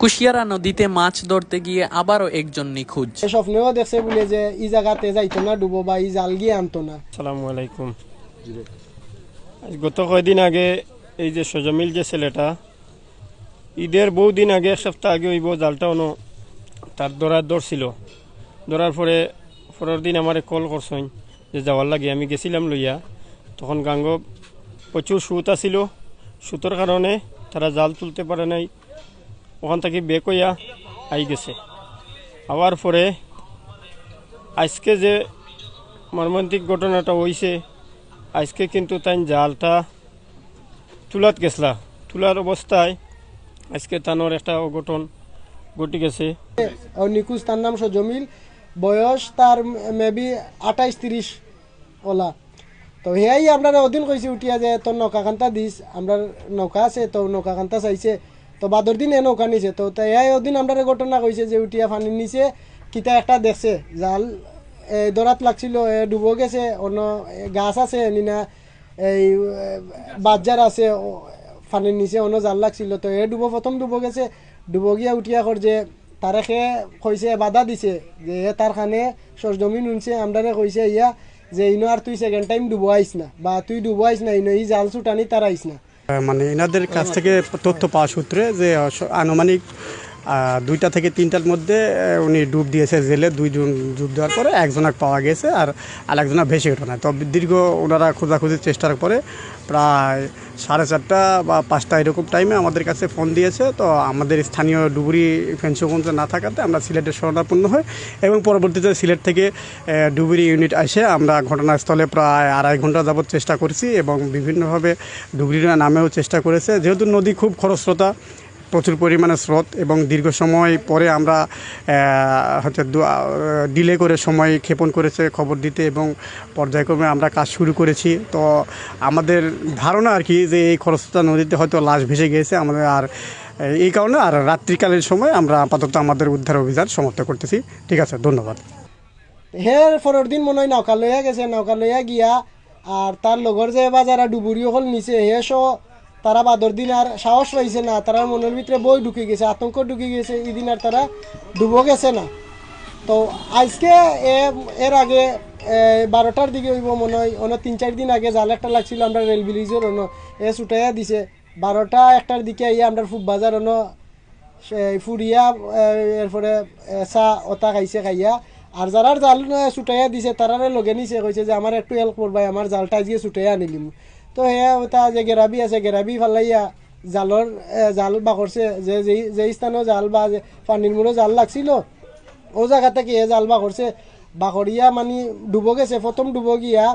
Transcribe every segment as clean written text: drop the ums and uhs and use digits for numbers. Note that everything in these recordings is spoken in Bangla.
কুশিয়ারা নদীতে মাছ ধরতে গিয়ে আবারও একজন নিখোঁজ। স্বপ্নেও দেখছে বলে যে এই জায়গাতে যাইতো না ডুবো বা এই জাল গিয়ে আনতো না। আসসালামু আলাইকুম। গত কয়েকদিন আগে এই যে সজমিল যে ছেলেটা ঈদের বহুদিন আগে এক সপ্তাহ আগে ওই জালটা অন্য তার ধরছিল। ধরার পরের দিন আমার কল করছেন যে যাওয়ার লাগে। আমি গেছিলাম লইয়া, তখন গাঙ্গ প্রচুর সুত আছিল। সুতোর কারণে তারা জাল তুলতে পারে নাই, ওখান থেকে বেক হইয়া আই গেছে। আবার পরে আজকে যে মর্মান্তিক ঘটনাটা হয়েছে, আজকে কিন্তু তাই জালটা তুলাত গেছলা। তুলার অবস্থায় আজকে তানোর একটা অঘটন ঘটে গেছে। নিখোঁজ তার নাম সজমিল, বয়স তার মেবি 28-30 ওলা। তো হেয়াই আমরা ওদিন কইছি উঠিয়া যে তোর নৌকাখান্তা দিস, আমরা নৌকা আছে তো নৌকাখান্তা চাইছে, তো বাদর দিন এ নৌকা নিছে। তো হেয়াই ওদিন আমরা ঘটনা কইছে যে উঠিয়া পানির নিচে কিতা একটা দেখছে জাল দরাত লাগছিল, ডুবো গেছে। অন্য গাছ আছে নিনা এই বাজার আছে পানির নিচে অন্য জাল লাগছিল। তো প্রথম ডুবো গেছে, ডুবো গিয়া উঠিয়া কর যে তারে খে কইছে বাধা দিছে যে তার খানে সরজমি নুনছে। আমরা কইছে ইয়া যে ইনো আর তুই সেকেন্ড টাইম ডুবো আইস না, বা তুই ডুবো আইস না, ইনো এই জাল ছুটানি তার আইস না। মানে এনাদের কাছ থেকে তথ্য পাওয়া সূত্রে যে আনুমানিক 2টা থেকে 3টার মধ্যে উনি ডুব দিয়েছে জেলে। 2জন ডুব দেওয়ার পরে একজনক পাওয়া গেছে আর আরেকজনা ভেসে ওঠে না। তো দীর্ঘ ওনারা খোঁজাখুঁজির চেষ্টার পরে প্রায় 4:30 বা 5টা এরকম টাইমে আমাদের কাছে ফোন দিয়েছে। তো আমাদের স্থানীয় ডুবুরি ফেন্সগঞ্জে না থাকাতে আমরা সিলেটের শরণাপন্ন হই এবং পরবর্তীতে সিলেট থেকে ডুবুরি ইউনিট এসে আমরা ঘটনাস্থলে প্রায় 2.5 ঘন্টা যাবত চেষ্টা করছি এবং বিভিন্নভাবে ডুবুরিরা নামেও চেষ্টা করেছে। যেহেতু নদী খুব খরস্রোতা, প্রচুর পরিমাণে স্রোত এবং দীর্ঘ সময় পরে আমরা হচ্ছে ডিলে করে সময় ক্ষেপণ করেছে খবর দিতে এবং পর্যায়ক্রমে আমরা কাজ শুরু করেছি। তো আমাদের ধারণা আর কি যে এই খরস্রোতা নদীতে হয়তো লাশ ভেসে গিয়েছে আমাদের, আর এই কারণে আর রাত্রিকালীন সময় আমরা আপাতত আমাদের উদ্ধার অভিযান সমাপ্ত করতেছি। ঠিক আছে, ধন্যবাদ। হের পরের দিন মনে হয় নৌকা লইয়া গেছে, নৌকা লইয়া গিয়া আর তার লগর যে বা যারা ডুবুরি হল নিচে হেসো তারা বাদর দিন আর সাহস পাইছে না, তারা মনের ভিতরে বই ঢুকে গেছে, আতঙ্ক ঢুকে গেছে। এদিন আর তারা ডুবো গেছে না। তো আজকে এর আগে 12টার দিকে হইব মনে হয়, অন্য 3-4 দিন আগে জাল একটা লাগছিল আমরা রেল ব্রিজের অন্য ছুটাইয়া দিছে। 12টা-1টার দিকে আইয়া আমরা ফুব বাজার অন্য ফুরিয়া এরপরে চা ওটা খাইছে, খাইয়া আর যারা জাল ছুটাইয়া দিছে তারারে লগে নিছে, কইছে যে আমার একটু হেল্প করবাই, আমার জালটা আজকে ছুটাইয়া আনিলিম। তো হ্যাঁ ওটা যে গেরাবি আছে, গেরাবি ফালাইয়া জাল বা করছে যে স্থানে জাল বা পানির মুড়ো জাল লাগছিল ও জায়গা থেকে জাল বা করছে, বা করিয়া মানে ডুবো গেছে। প্রথম ডুবো গিয়া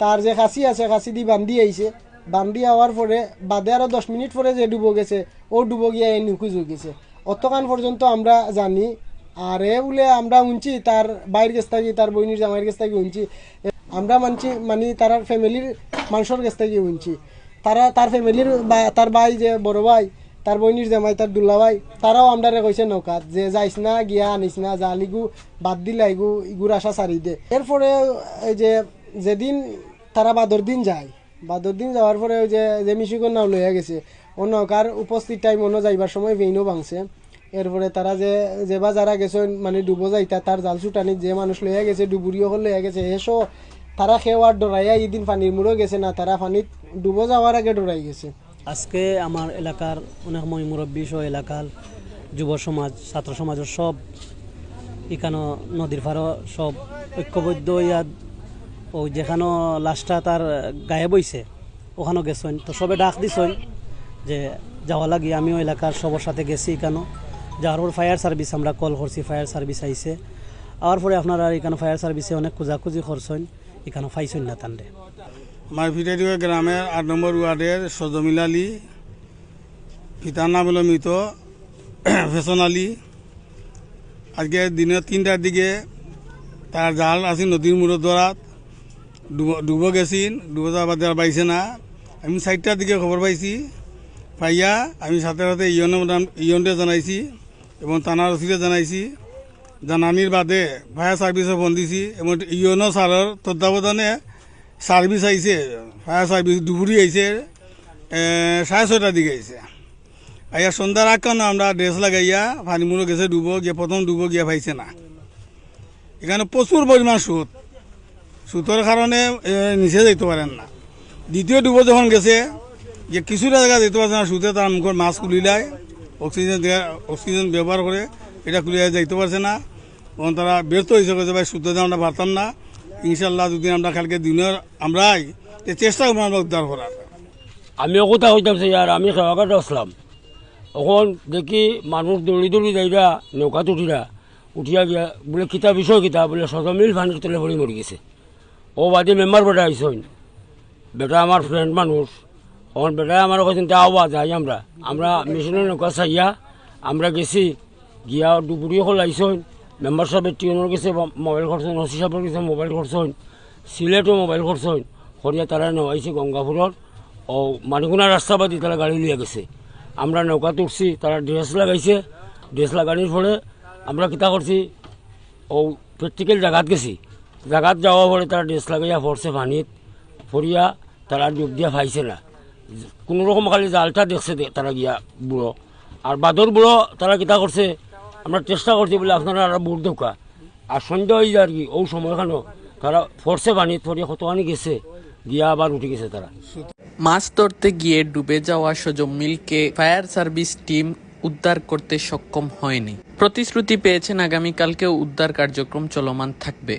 তার যে খাসি আছে খাসি দি বান্ধি আইছে, বান্ধি হওয়ার পরে বাদে আরও 10 মিনিট পরে যে ডুবো গেছে ও ডুবো গিয়া এই নিখোঁজ হয়ে গেছে। অতক্ষণ পর্যন্ত আমরা জানি। আর বলে আমরা উনছি তার বাইরের কাছ থেকে, তার বইনির জামাইয়ের কাছ থেকে উনছি, আমরা মানছি মানে তার ফ্যামিলির মানুষের কাছ থেকে উনছি। তার ফ্যামিলির বা তার ভাই যে বড় ভাই, তার বইনির জামাই, তার দুল্লা ভাই, তারাও আমরা কইছে নৌকাত যে যাইস না, গিয়া আনিস না, জাল ইগু বাদ দিলা ইগুর আশা সারি দে। এরপরে এই যে যেদিন তারা বাদর দিন যায়, বাদর দিন যাওয়ার পরে ওই যে মিশিগর নাও লইয়া গেছে, ও নৌকার উপস্থিত টাইম অন্য যাইবার সময় ভেইনও ভাঙছে। এরপরে তারা যে বা যারা গেছে মানে ডুবো যাইতা তার জাল ছুটানি যে মানুষ লইয়া গেছে, ডুবুরিও লইয়া গেছে, এসো তারা খেওয়ার ডরাইয়া এদিন পানির মুড়ো গেছে না, তারা পানিত ডুবো যাওয়ার আগে ডরাই গেছে। আজকে আমার এলাকার অনেক মুরব্বী সহ এলাকার যুব সমাজ, ছাত্র সমাজের সব এখানে নদীর পাড়ও সব ঐক্যবদ্ধ হইয়া ওই যেখানে লাশটা তার গায়ে বইছে ওখানেও গেছেন। তো সবে ডাক দিছেন যে যাওয়া লাগি। আমিও এলাকার সবার সাথে গেছি এখানে। যাওয়ার পর ফায়ার সার্ভিস আমরা কল করছি, ফায়ার সার্ভিস আইছে। আওয়ার পরে আপনারা এখানে ফায়ার সার্ভিসে অনেক খোঁজাখুঁজি করছেন, এখানে পাইছেন না তান্ডে। আমার ফিটারিয়া গ্রামের 8 নম্বর ওয়ার্ডের সজমিল আলী, পিতার নাম হলো মৃত ফেশন আলী। আজকে দিনে 3টার দিকে তার জাল আছে নদীর মুড়ো দরাত ডুবো গেছিন, ডুবো যাওয়ার বাদে আর পাইছে না। আমি 4টার দিকে খবর পাইছি, পাইয়া আমি সাথে সাথে ইয়নরে জানাইছি এবং থানার ওসিরে জানাইছি। জানানির বাদে ফায়ার সার্ভিসে ফোন দিছি এবং ইয়নো স্যারের তত্ত্বাবধানে সার্ভিস আইছে, ফায়ার সার্ভিস ডুবুরি আইছে 6:30টার দিকে আইছে। আইয়া সন্ধ্যার আগ কারণে আমরা ড্রেস লাগাইয়া পানিমুড়ো গেছে ডুবো গিয়ে প্রথম ডুবো গিয়া পাইছে না। এখানে প্রচুর পরিমাণ সুদ, সুতোর কারণে নিচে যেতে পারেন না। দ্বিতীয় ডুবো যখন গেছে যে কিছুটা জায়গা যেতে পারছে না, সুতে তার মুখের মাছ খুলিলায় অক্সিজেন ব্যবহার করে এটা খুলিয়া যাইতে পারছে না। তখন তারা ব্যর্থ হয়েছে যে ভাই সুতে আমরা পারতাম না, ইনশাল্লাহ যদি আমরা কালকে দিনের আমরাই চেষ্টা করবো আমরা উদ্ধার করার। আমিও কোথাও হইতাম আর আমি খেয়াঘাটে আসলাম, তখন দেখি মানুষ দৌড়ি দৌড়ি যাইরা নৌকাত উঠিয়া গিয়া বলে কিতা বিষয় কিতা বলে সজমিল পানির তলে পড়ি মরি গেছে। ও বাদে মেম্বার বেটা আইসইন, বেটা আমার ফ্রেন্ড মানুষ, তখন বেটায় আমার কাছে আওয়া যাই আমরা মেশিনের নৌকা চাইয়া আমরা গেছি গিয়া ডুবুরি হল আইসইন। মেম্বার সাহেবের টিউনের গেছে মোবাইল খরচইন, ওসি সাহেবের গেছে মোবাইল খরচইন, সিলেটও মোবাইল খরচইন, হরিয়া তারা নেওয়াইছে গঙ্গাপুরের ও মানিকুনা রাস্তাবাদী তারা গাড়ি লিয়ে গেছে। আমরা নৌকা তুলছি, তারা ড্রেস লাগাইছে, ড্রেস লাগানোর ফলে আমরা কিতা করছি ও প্র্যাকটিক্যাল জায়গাত গেছি, জায়গাত যাওয়া পরে তারা ড্রেস লাগাইয়া পড়ছে পানিত পড়িয়া তারা ডুব দিয়া পাইছে না। কোনো রকম খালি জালটা দেখছে তারা গিয়া বুড়ো আর বাদর বুড়ো তারা কিতা করছে আমরা চেষ্টা করছি বলে আপনারা আর বুড় দৌকা আর সন্ধ্যা হয়ে যায় আর কি ও সময়খানো তারা পড়ছে পানিত পড়িয়া কতখানি গেছে গিয়া আবার উঠে গেছে তারা। মাছ ধরতে গিয়ে ডুবে যাওয়া সজমিলকে ফায়ার সার্ভিস টিম উদ্ধার করতে সক্ষম হয়নি। প্রতিশ্রুতি পেয়েছেন আগামীকালকেও উদ্ধার কার্যক্রম চলমান থাকবে।